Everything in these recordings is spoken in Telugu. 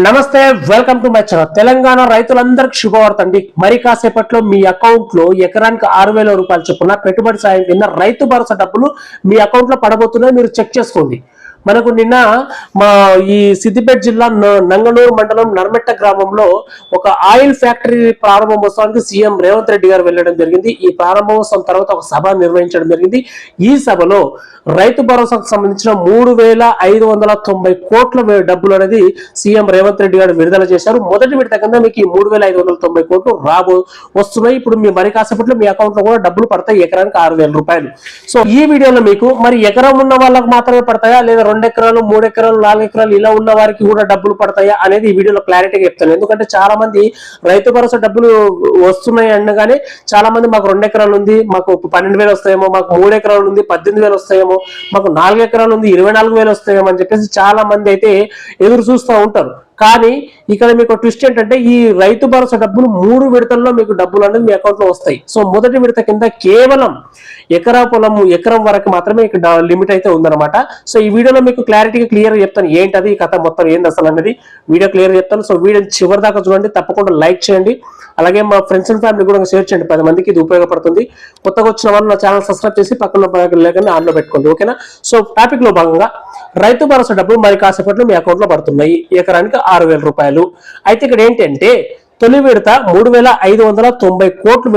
నమస్తే, welcome to my channel. Telangana రైతులందరికీ శుభవార్త అండి. మరి కాసేపట్లో మీ అకౌంట్ లో ఎకరానికి 6,000 రూపాయలు చొప్పున పెట్టుబడి సాయం కింద రైతు భరోసా డబ్బులు మీ అకౌంట్ లో పడబోతున్నాయి. మీరు చెక్ చేసుకోండి. మనకు నిన్న మా ఈ సిద్దిపేట జిల్లా నంగనూరు మండలం నర్మెట్ట గ్రామంలో ఒక ఆయిల్ ఫ్యాక్టరీ ప్రారంభోత్సవానికి సీఎం రేవంత్ రెడ్డి గారు వెళ్ళడం జరిగింది. ఈ ప్రారంభోత్సవం తర్వాత ఒక సభ నిర్వహించడం జరిగింది. ఈ సభలో రైతు భరోసాకు సంబంధించిన 3,590 కోట్ల డబ్బులు అనేది సీఎం రేవంత్ రెడ్డి గారు విడుదల చేశారు. మొదటి విడత కింద మీకు ఈ 3,590 కోట్లు వస్తున్నాయి. ఇప్పుడు మీ మరి కాసేపట్లో మీ అకౌంట్ లో కూడా డబ్బులు పడతాయి, ఎకరానికి 6,000 రూపాయలు. సో ఈ వీడియోలో మీకు మరి ఎకరం ఉన్న వాళ్ళకి మాత్రమే పడతాయా, లేదా 2 ఎకరాలు 3 ఎకరాలు 4 ఎకరాలు ఇలా ఉన్న వారికి కూడా డబ్బులు పడతాయా అనేది ఈ వీడియోలో క్లారిటీగా చెప్తాను. ఎందుకంటే చాలా మంది రైతు భరోసా డబ్బులు వస్తున్నాయి అనగానే చాలా మంది మాకు 2 ఎకరాలు ఉంది, మాకు 12,000 వస్తాయేమో, మాకు 3 ఎకరాలు ఉంది 18,000 వస్తాయేమో, మాకు 4 ఎకరాలు ఉంది 24,000 వస్తాయేమో అని చెప్పేసి చాలా మంది అయితే ఎదురు చూస్తూ ఉంటారు. కానీ ఇక్కడ మీకు ట్విస్ట్ ఏంటంటే ఈ రైతు భరోసా డబ్బులు 3 విడతల్లో మీకు డబ్బులు అనేది మీ అకౌంట్ లో వస్తాయి. సో మొదటి విడత కింద కేవలం ఎకరం వరకు మాత్రమే ఇక్కడ లిమిట్ అయితే ఉందన్నమాట. సో ఈ వీడియోలో మీకు క్లారిటీగా క్లియర్ చెప్తాను ఏంటది ఈ కథ మొత్తం ఏంది అసలు అనేది వీడియో క్లియర్ చెప్తాను. సో వీడియో చివరి దాకా చూడండి, తప్పకుండా లైక్ చేయండి, అలాగే మా ఫ్రెండ్స్ అండ్ ఫ్యామిలీ కూడా షేర్ చేయండి. 10 మందికి ఇది ఉపయోగపడుతుంది. కొత్తగా వచ్చిన వాళ్ళు నా ఛానల్ సబ్స్క్రైబ్ చేసి పక్కన లేకుండా ఆన్లో పెట్టుకోండి, ఓకేనా. సో టాపిక్ లో భాగంగా రైతు భరోసా డబ్బులు మరి కాసేపట్లో మీ అకౌంట్ లో పడుతున్నాయి, ఎకరానికి 6,000 రూపాయలు. అయితే ఇక్కడ ఏంటంటే తొలి విడత 3,590 కోట్లు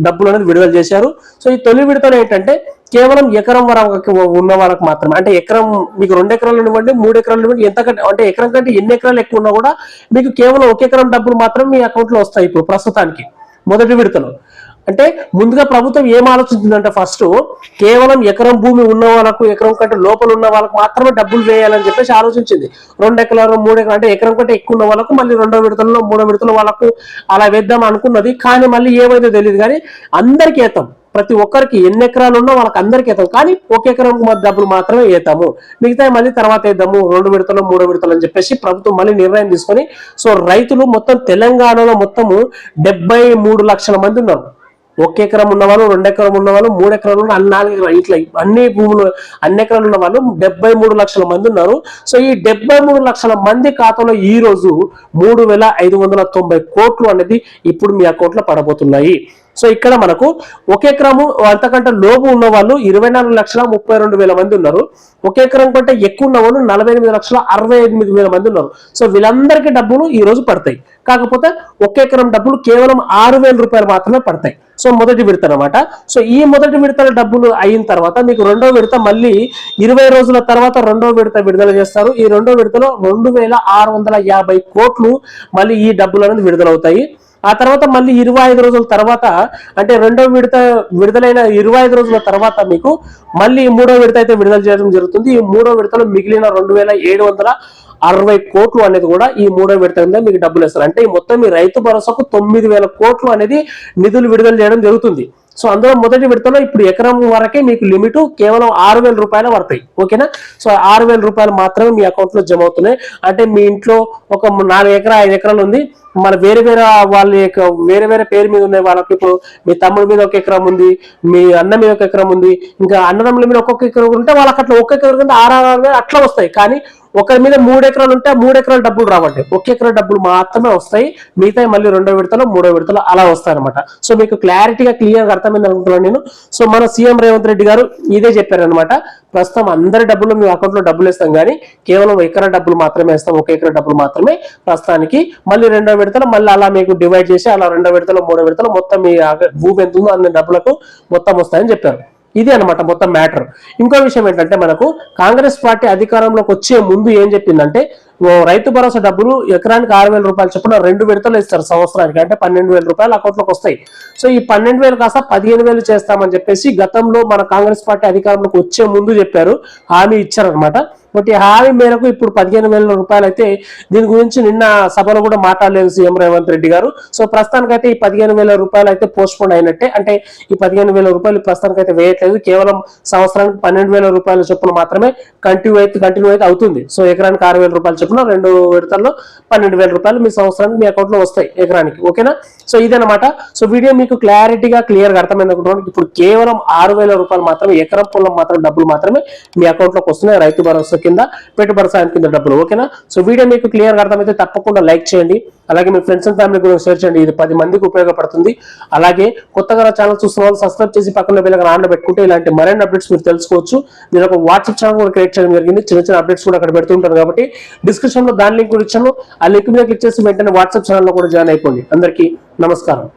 డబ్బులు అనేది విడుదల చేశారు. సో ఈ తొలి విడతలో ఏంటంటే కేవలం ఎకరం వరకు ఉన్న వాళ్ళకి మాత్రమే, అంటే ఎకరం మీకు 2 ఎకరాలు ఇవ్వండి 3 ఎకరాలు ఇవ్వండి, ఎంతకంటే అంటే ఎకరం కంటే ఎన్ని ఎకరాలు ఎక్కువ ఉన్నా కూడా మీకు కేవలం 1 ఎకరం డబ్బులు మాత్రం మీ అకౌంట్ లో వస్తాయి ఇప్పుడు ప్రస్తుతానికి మొదటి విడతలో. అంటే ముందుగా ప్రభుత్వం ఏం ఆలోచించిందంటే ఫస్ట్ కేవలం ఎకరం భూమి ఉన్న వాళ్ళకు, ఎకరం కంటే లోపల ఉన్న వాళ్ళకు మాత్రమే డబ్బులు వేయాలని చెప్పేసి ఆలోచించింది. 2 ఎకరాలు 3 ఎకరాలు అంటే ఎకరం కంటే ఎక్కువ ఉన్న వాళ్ళకు మళ్ళీ 2వ విడతల్లో 3వ విడతలో వాళ్ళకు అలా వేద్దాం అనుకున్నది. కానీ మళ్ళీ ఏమైందో తెలియదు, కానీ అందరికీ వేద్దాం, ప్రతి ఒక్కరికి ఎన్ని ఎకరాలు ఉన్నా వాళ్ళకి అందరికీ వేద్దాం, కానీ 1 ఎకరం డబ్బులు మాత్రమే వేద్దాము, మిగతా మళ్ళీ తర్వాత వేద్దాము 2 విడతలు 3 విడతలు అని చెప్పేసి ప్రభుత్వం మళ్ళీ నిర్ణయం తీసుకొని సో రైతులు మొత్తం తెలంగాణలో మొత్తము 73 లక్షల మంది ఉన్నారు. 1 ఎకరం ఉన్నవాళ్ళు, 2 ఎకరం ఉన్నవాళ్ళు, 3 ఎకరాలు ఉన్న 4 ఎకరాలు, ఇట్లా అన్ని భూములు అన్ని ఎకరాలు ఉన్న వాళ్ళు 73 లక్షల మంది ఉన్నారు. సో ఈ 73 లక్షల మంది ఖాతాలో ఈ రోజు 3,590 కోట్లు అనేది ఇప్పుడు మీ అకౌంట్ లో పడబోతున్నాయి. సో ఇక్కడ మనకు 1 ఎకరము అంతకంటే లోపు ఉన్న వాళ్ళు 24,32,000 మంది ఉన్నారు. 1 ఎకరం కంటే ఎక్కువ ఉన్న వాళ్ళు 48,68,000 మంది ఉన్నారు. సో వీళ్ళందరికీ డబ్బులు ఈ రోజు పడతాయి. కాకపోతే 1 ఎకరం డబ్బులు కేవలం 6,000 రూపాయలు మాత్రమే పడతాయి. సో మొదటి విడత అనమాట. సో ఈ మొదటి విడతల డబ్బులు అయిన తర్వాత మీకు 2వ విడత మళ్ళీ 20 రోజుల తర్వాత 2వ విడత విడుదల చేస్తారు. ఈ 2వ విడతలో 2,650 కోట్లు మళ్ళీ ఈ డబ్బులు అనేది విడుదలవుతాయి. ఆ తర్వాత మళ్ళీ 25 రోజుల తర్వాత, అంటే 2వ విడత విడుదలైన 25 రోజుల తర్వాత మీకు మళ్ళీ 3వ విడత అయితే విడుదల చేయడం జరుగుతుంది. ఈ 3వ విడతలో మిగిలిన 2,760 కోట్లు అనేది కూడా ఈ 3వ విడత కింద మీకు డబ్బులు ఇస్తారు. అంటే ఈ మొత్తం మీ రైతు భరోసాకు 9,000 కోట్లు అనేది నిధులు విడుదల చేయడం జరుగుతుంది. సో అందులో మొదటి విడతలో ఇప్పుడు ఎకరం వరకే మీకు లిమిట్ కేవలం 6,000 రూపాయలు పడతాయి, ఓకేనా. సో 6,000 రూపాయలు మాత్రమే మీ అకౌంట్ లో జమ అవుతున్నాయి. అంటే మీ ఇంట్లో ఒక 4 ఎకరాలు 5 ఎకరాలు ఉంది, మన వేరే వాళ్ళ వేరే పేరు మీద ఉన్నాయి వాళ్ళకి. ఇప్పుడు మీ తమ్ముడి మీద 1 ఎకరం ఉంది, మీ అన్న మీద 1 ఎకరం ఉంది, ఇంకా అన్నదమ్ముల మీద ఒక్కొక్క ఎకరం ఉంటే వాళ్ళకి అట్లా 1 ఎకరం కింద 6,000 అట్లా వస్తాయి. కానీ ఒకరి మీద 3 ఎకరాలు ఉంటే 3 ఎకరాల డబ్బులు రావండి, 1 ఎకరం డబ్బులు మాత్రమే వస్తాయి. మిగతా మళ్ళీ 2వ విడతలో 3వ విడతలో అలా వస్తాయి అనమాట. సో మీకు క్లారిటీగా క్లియర్గా అర్థమైంది అనుకుంటున్నాను నేను. సో మన సీఎం రేవంత్ రెడ్డి గారు ఇదే చెప్పారనమాట. ప్రస్తుతం అందరి డబ్బులు మీ అకౌంట్ లో డబ్బులు వేస్తాం, కానీ కేవలం ఎకరం డబ్బులు మాత్రమే వేస్తాం, 1 ఎకరం డబ్బులు మాత్రమే ప్రస్తుతానికి. మళ్ళీ 2వ విడతలో మళ్ళీ అలా మీకు డివైడ్ చేసి అలా 2వ విడతలో 3వ విడతలో మొత్తం మీ భూమి ఎంత ఉందో అన్ని డబ్బులకు మొత్తం వస్తాయని చెప్పారు. ఇది అనమాట మొత్తం మ్యాటర్. ఇంకో విషయం ఏంటంటే మనకు కాంగ్రెస్ పార్టీ అధికారంలోకి వచ్చే ముందు ఏం చెప్పిందంటే రైతు భరోసా డబ్బులు ఎకరానికి 6,000 రూపాయలు చొప్పున 2 విడతలు ఇస్తారు సంవత్సరానికి, అంటే 12,000 రూపాయలు అకౌంట్ లోకి వస్తాయి. సో ఈ 12,000 కాస్త 15,000 చేస్తామని చెప్పేసి గతంలో మన కాంగ్రెస్ పార్టీ అధికారంలోకి వచ్చే ముందు చెప్పారు, హామీ ఇచ్చారనమాట. బట్ ఈ హామీ మేరకు ఇప్పుడు 15,000 రూపాయలు అయితే దీని గురించి నిన్న సభలో కూడా మాట్లాడలేదు సీఎం రేవంత్ రెడ్డి గారు. సో ప్రస్తుతానికి అయితే ఈ 15,000 రూపాయలు అయితే పోస్ట్ పోన్ అయినట్టే. అంటే ఈ 15,000 రూపాయలు ప్రస్తుతానికి అయితే వేయట్లేదు, కేవలం సంవత్సరానికి 12,000 రూపాయల చొప్పున మాత్రమే కంటిన్యూ అయితే అవుతుంది. సో ఎకరానికి 6,000 రూపాయల చొప్పున 2 విడతల్లో 12,000 రూపాయలు మీ సంవత్సరానికి మీ అకౌంట్ లో వస్తాయి ఎకరానికి, ఓకేనా. సో ఇదనమాట. సో వీడియో మీకు క్లియర్గా అర్థమైంది అనుకుంటున్నాను. ఇప్పుడు కేవలం 6,000 రూపాయలు మాత్రమే ఎకరం పొలం మాత్రం డబ్బులు మాత్రమే మీ అకౌంట్ లోకి వస్తున్నాయి రైతు భరోసా కింద పెట్టుబడి సాయం కింద డబ్బులు. ఓకేనా? సో వీడియో మీకు క్లియర్ గా అర్థమైతే తప్పకుండా లైక్ చేయండి, అలాగే మీ ఫ్రెండ్స్ అండ్ ఫ్యామిలీ కూడా షేర్ చేయండి. ఇది 10 మందికి ఉపయోగపడుతుంది. అలాగే కొత్తగా నా ఛానల్ చూస్తున్న వాళ్ళు సబ్స్క్రైబ్ చేసి పక్కన బెల్ ఐకాన్ ఆన్ లో పెట్టుకుంటే ఇలాంటి మరిన్ని అప్డేట్స్ మీరు తెలుసుకోవచ్చు. నేను ఒక వాట్సాప్ ఛానల్ కూడా క్రియేట్ చేయడం జరిగింది, చిన్న చిన్న అప్డేట్స్ కూడా అక్కడ పెడుతుంటాను. కాబట్టి డిస్క్రిప్షన్ లో దాని లింక్ కూడా ఇచ్చాను, ఆ లింక్ మీద క్లిక్ చేసి వెంటనే వాట్సాప్ ఛానల్ లో కూడా జాయిన్ అయిపోండి. అందరికీ నమస్కారం.